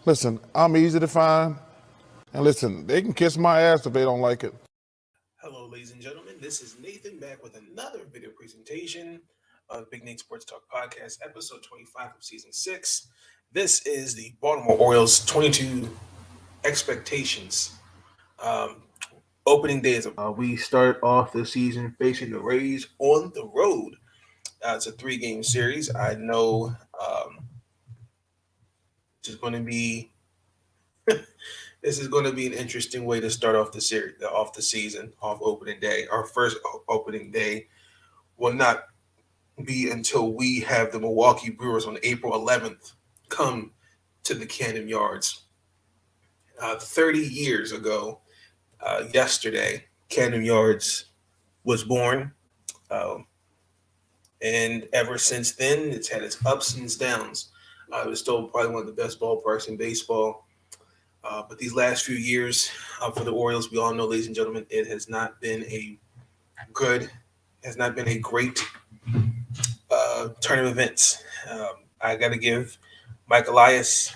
Listen, I'm easy to find. And listen, they can kiss my ass if they don't like it. Hello, ladies and gentlemen. This is Nathan back with another video presentation of Big Nate Sports Talk Podcast, episode 25 of season 6. This is the Baltimore Orioles 22 expectations. Um, Opening days. We start off the season facing the Rays on the road. It's a 3-game series. I know it's going to be this is going to be an interesting way to start off the series, off the season, off opening day. Our first opening day will not be until we have the Milwaukee Brewers on April 11th come to the Camden Yards. 30 years ago, yesterday, Camden Yards was born. Um, and ever since then, it's had its ups and its downs. It was still probably one of the best ballparks in baseball. But these last few years for the Orioles, we all know, ladies and gentlemen, it has not been a great turn of events. I got to give Mike Elias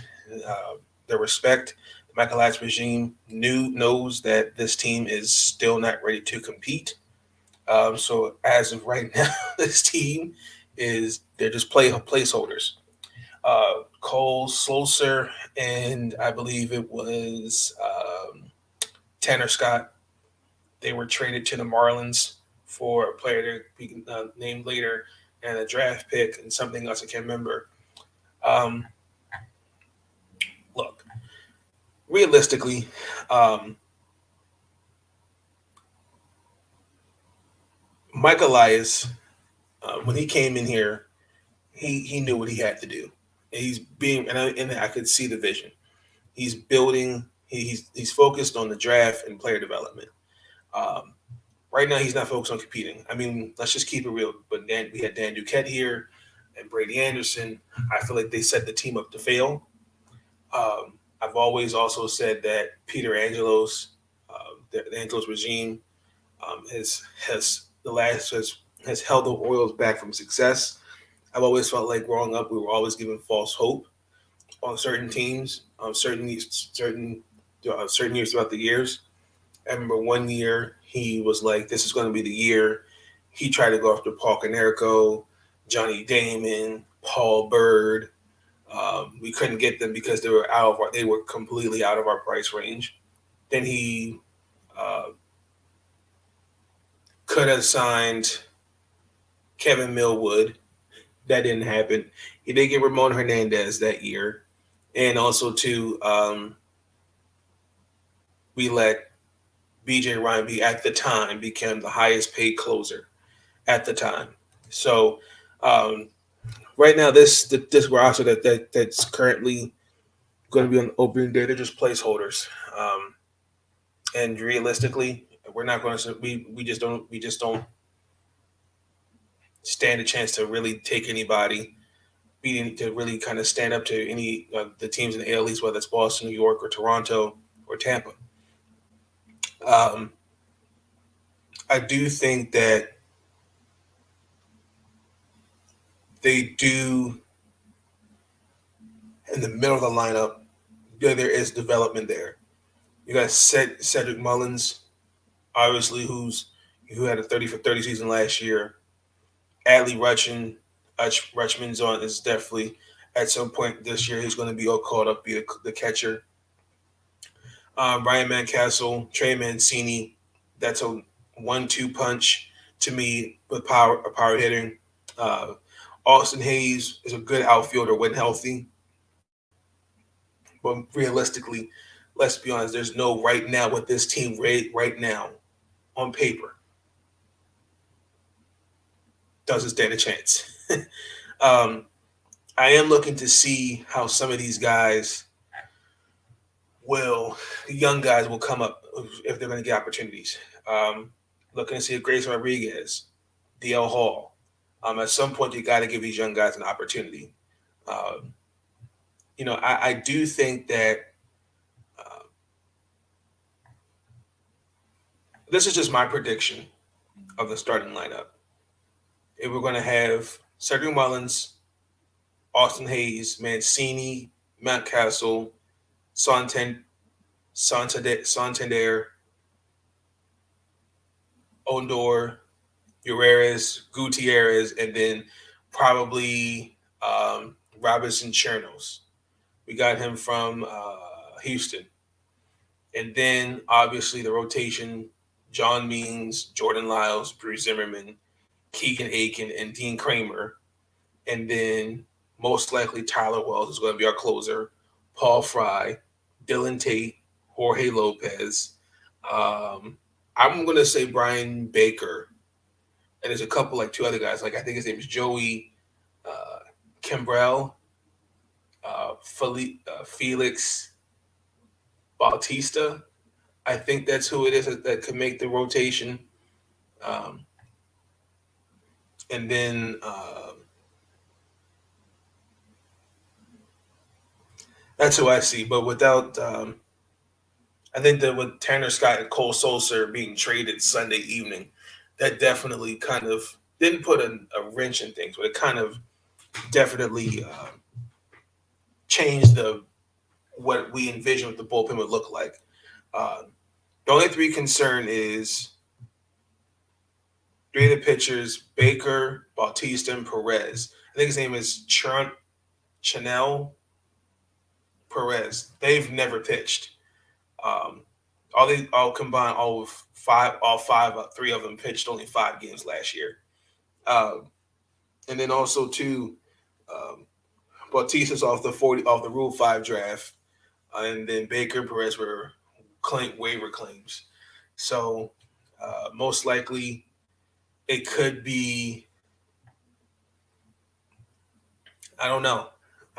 the respect. The Mike Elias regime knows that this team is still not ready to compete. So as of right now, this team they're just placeholders. Cole Slosser and I believe it was Tanner Scott. They were traded to the Marlins for a player to be named later and a draft pick and something else I can't remember. Um, Look, realistically, Mike Elias, when he came in here, he knew what he had to do. He's being, and I could see the vision. He's building. He's focused on the draft and player development. Um, right now, he's not focused on competing. I mean, let's just keep it real. But we had Dan Duquette here and Brady Anderson. I feel like they set the team up to fail. I've always also said that Peter Angelos, the Angelos regime, has held the Orioles back from success. I've always felt like growing up, we were always given false hope on certain teams, certain years throughout the years. I remember one year he was like, "This is going to be the year." He tried to go after Paul Konerko, Johnny Damon, Paul Bird. We couldn't get them because they were completely out of our price range. Then he uh, could have signed Kevin Millwood. That didn't happen. He did get Ramon Hernandez that year, and also too, we let BJ Ryan at the time became the highest paid closer at the time. So um, right now, this roster that's currently going to be on opening day, they're just placeholders. And realistically, we're not going to. We just don't stand a chance to really take anybody, to really kind of stand up to any of the teams in the AL East, whether it's Boston, New York, or Toronto, or Tampa. Um, I do think that they do in the middle of the lineup. Yeah, there is development there. You got Cedric Mullins, obviously, who had a 30 for 30 season last year. Adley Rutschman's on is definitely at some point this year he's going to be all called up, be the catcher. Ryan Mancastle, Trey Mancini, that's a 1-2 punch to me with power hitting. Uh, Austin Hayes is a good outfielder when healthy, but realistically, let's be honest, there's no right now with this team right now on paper doesn't stand a chance. um, I am looking to see how some of these guys the young guys will come up if they're going to get opportunities. Looking to see if Grace Rodriguez, DL Hall. At some point, you got to give these young guys an opportunity. Um, I do think that uh, this is just my prediction of the starting lineup. If we're going to have Cedric Mullins, Austin Hayes, Mancini, Mountcastle, Santander, Ondor, Urias, Gutierrez, and then probably Robinson Chernos. We got him from Houston. And then obviously the rotation, John Means, Jordan Lyles, Bruce Zimmerman, Keegan Aiken, and Dean Kramer. And then most likely Tyler Wells is going to be our closer, Paul Fry, Dylan Tate, Jorge Lopez. I'm going to say Brian Baker. And there's a couple, like two other guys. Like I think his name is Joey Kimbrell, Felix Bautista. I think that's who it is that could make the rotation. Um, and then that's who I see. But without, I think that with Tanner Scott and Cole Sulser being traded Sunday evening, that definitely kind of didn't put a wrench in things, but it kind of definitely changed what we envisioned what the bullpen would look like. Uh, the only three concern is three of the pitchers: Baker, Bautista, and Perez. I think his name is Chanel Perez. They've never pitched. Um, all combined, three of them pitched only 5 games last year. And then also too, um, Bautista's off the Rule 5 draft, and then Baker and Perez were waiver claims. So most likely it could be, I don't know.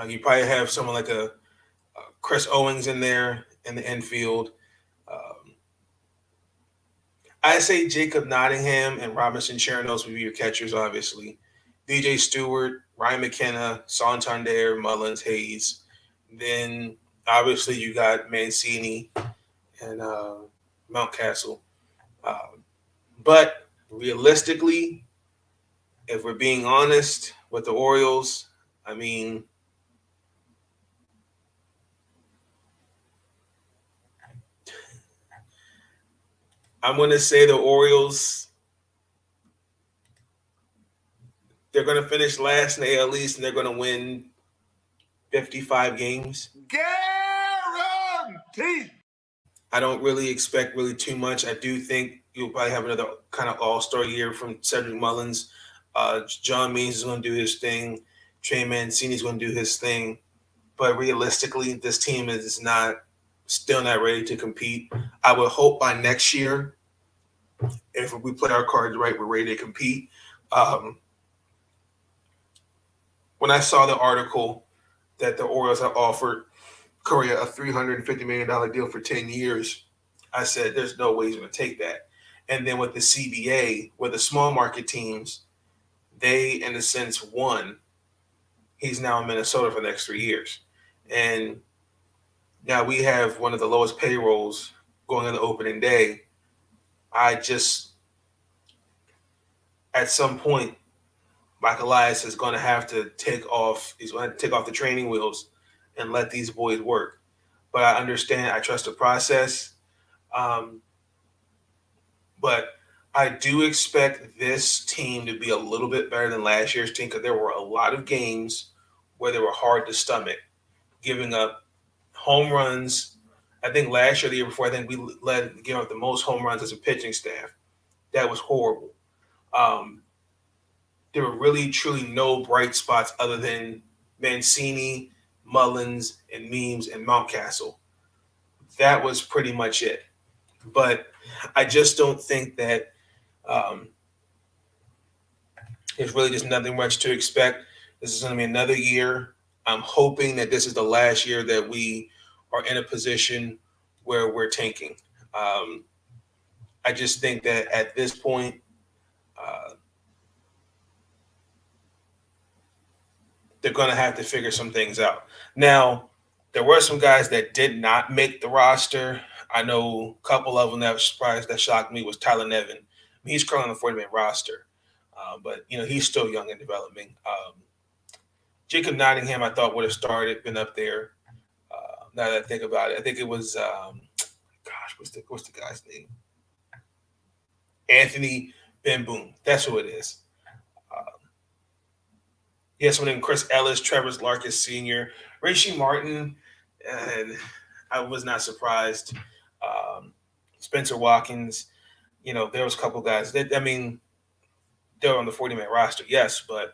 You probably have someone like a Chris Owings in there in the infield. Um, I say Jacob Nottingham and Robinson Chernos would be your catchers, obviously. DJ Stewart, Ryan McKenna, Santander, Mullins, Hayes. Then obviously you got Mancini and Mountcastle. But realistically, if we're being honest with the Orioles, I mean, I'm going to say the Orioles, they're going to finish last in the AL East and they're going to win 55 games. Guaranteed. I don't really expect too much. I do think you'll probably have another kind of all-star year from Cedric Mullins. John Means is going to do his thing. Trey Mancini is going to do his thing. But realistically, this team is still not ready to compete. I would hope by next year, if we play our cards right, we're ready to compete. When I saw the article that the Orioles have offered Correa a $350 million deal for 10 years, I said, there's no way he's going to take that. And then with the CBA, with the small market teams, they, in a sense, won. He's now in Minnesota for the next 3 years. And now we have one of the lowest payrolls going on the opening day. At some point, Mike Elias is going to have to take off. He's going to take off the training wheels and let these boys work. But I understand. I trust the process. But I do expect this team to be a little bit better than last year's team because there were a lot of games where they were hard to stomach, giving up home runs. I think last year, the year before, I think we gave up the most home runs as a pitching staff. That was horrible. There were really, truly no bright spots other than Mancini, Mullins, and Memes and Mountcastle. That was pretty much it. But I just don't think that there's really just nothing much to expect. This is going to be another year. I'm hoping that this is the last year that we are in a position where we're tanking. I just think that at this point, they're going to have to figure some things out. Now, there were some guys that did not make the roster. I know a couple of them that was surprised, that shocked me, was Tyler Nevin. He's currently on the 40-man roster, but he's still young and developing. Jacob Nottingham, I thought would have started, been up there. Now that I think about it, I think it was what's the guy's name? Anthony Ben Boom. That's who it is. He has someone named Chris Ellis, Travis Larkins Sr., Rishi Martin, and I was not surprised. Spencer Watkins. There was a couple guys. They're on the 40-man roster, yes, but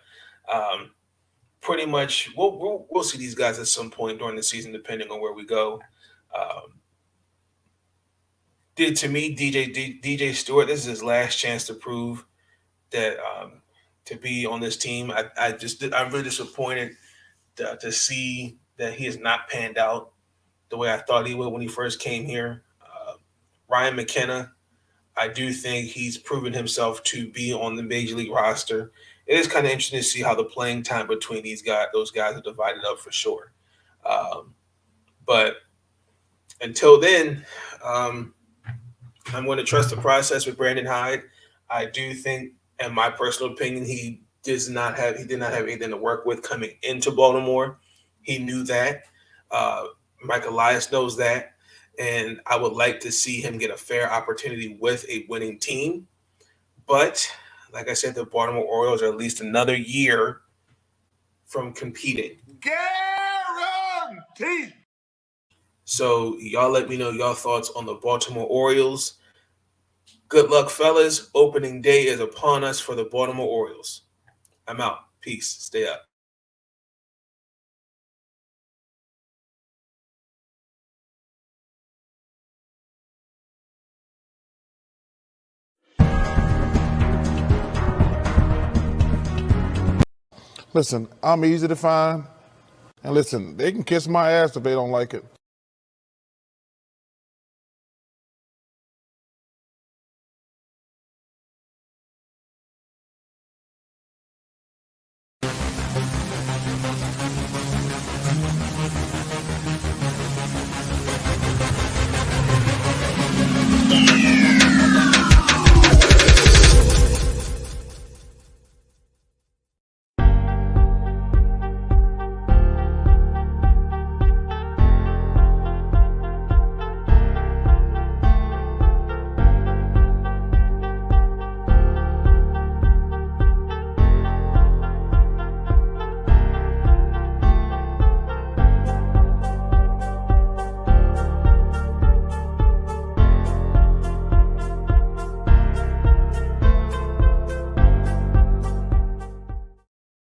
pretty much we'll see these guys at some point during the season, depending on where we go. To me, DJ Stewart, this is his last chance to prove that to be on this team. I'm really disappointed to see that he has not panned out the way I thought he would when he first came here. Ryan McKenna, I do think he's proven himself to be on the major league roster. It is kind of interesting to see how the playing time between those guys are divided up for sure. But until then, I'm going to trust the process with Brandon Hyde. I do think, in my personal opinion, he did not have anything to work with coming into Baltimore. He knew that. Mike Elias knows that. And I would like to see him get a fair opportunity with a winning team. But like I said, the Baltimore Orioles are at least another year from competing. Guaranteed. So y'all let me know your thoughts on the Baltimore Orioles. Good luck, fellas. Opening day is upon us for the Baltimore Orioles. I'm out. Peace. Stay up. Listen, I'm easy to find. And listen, they can kiss my ass if they don't like it.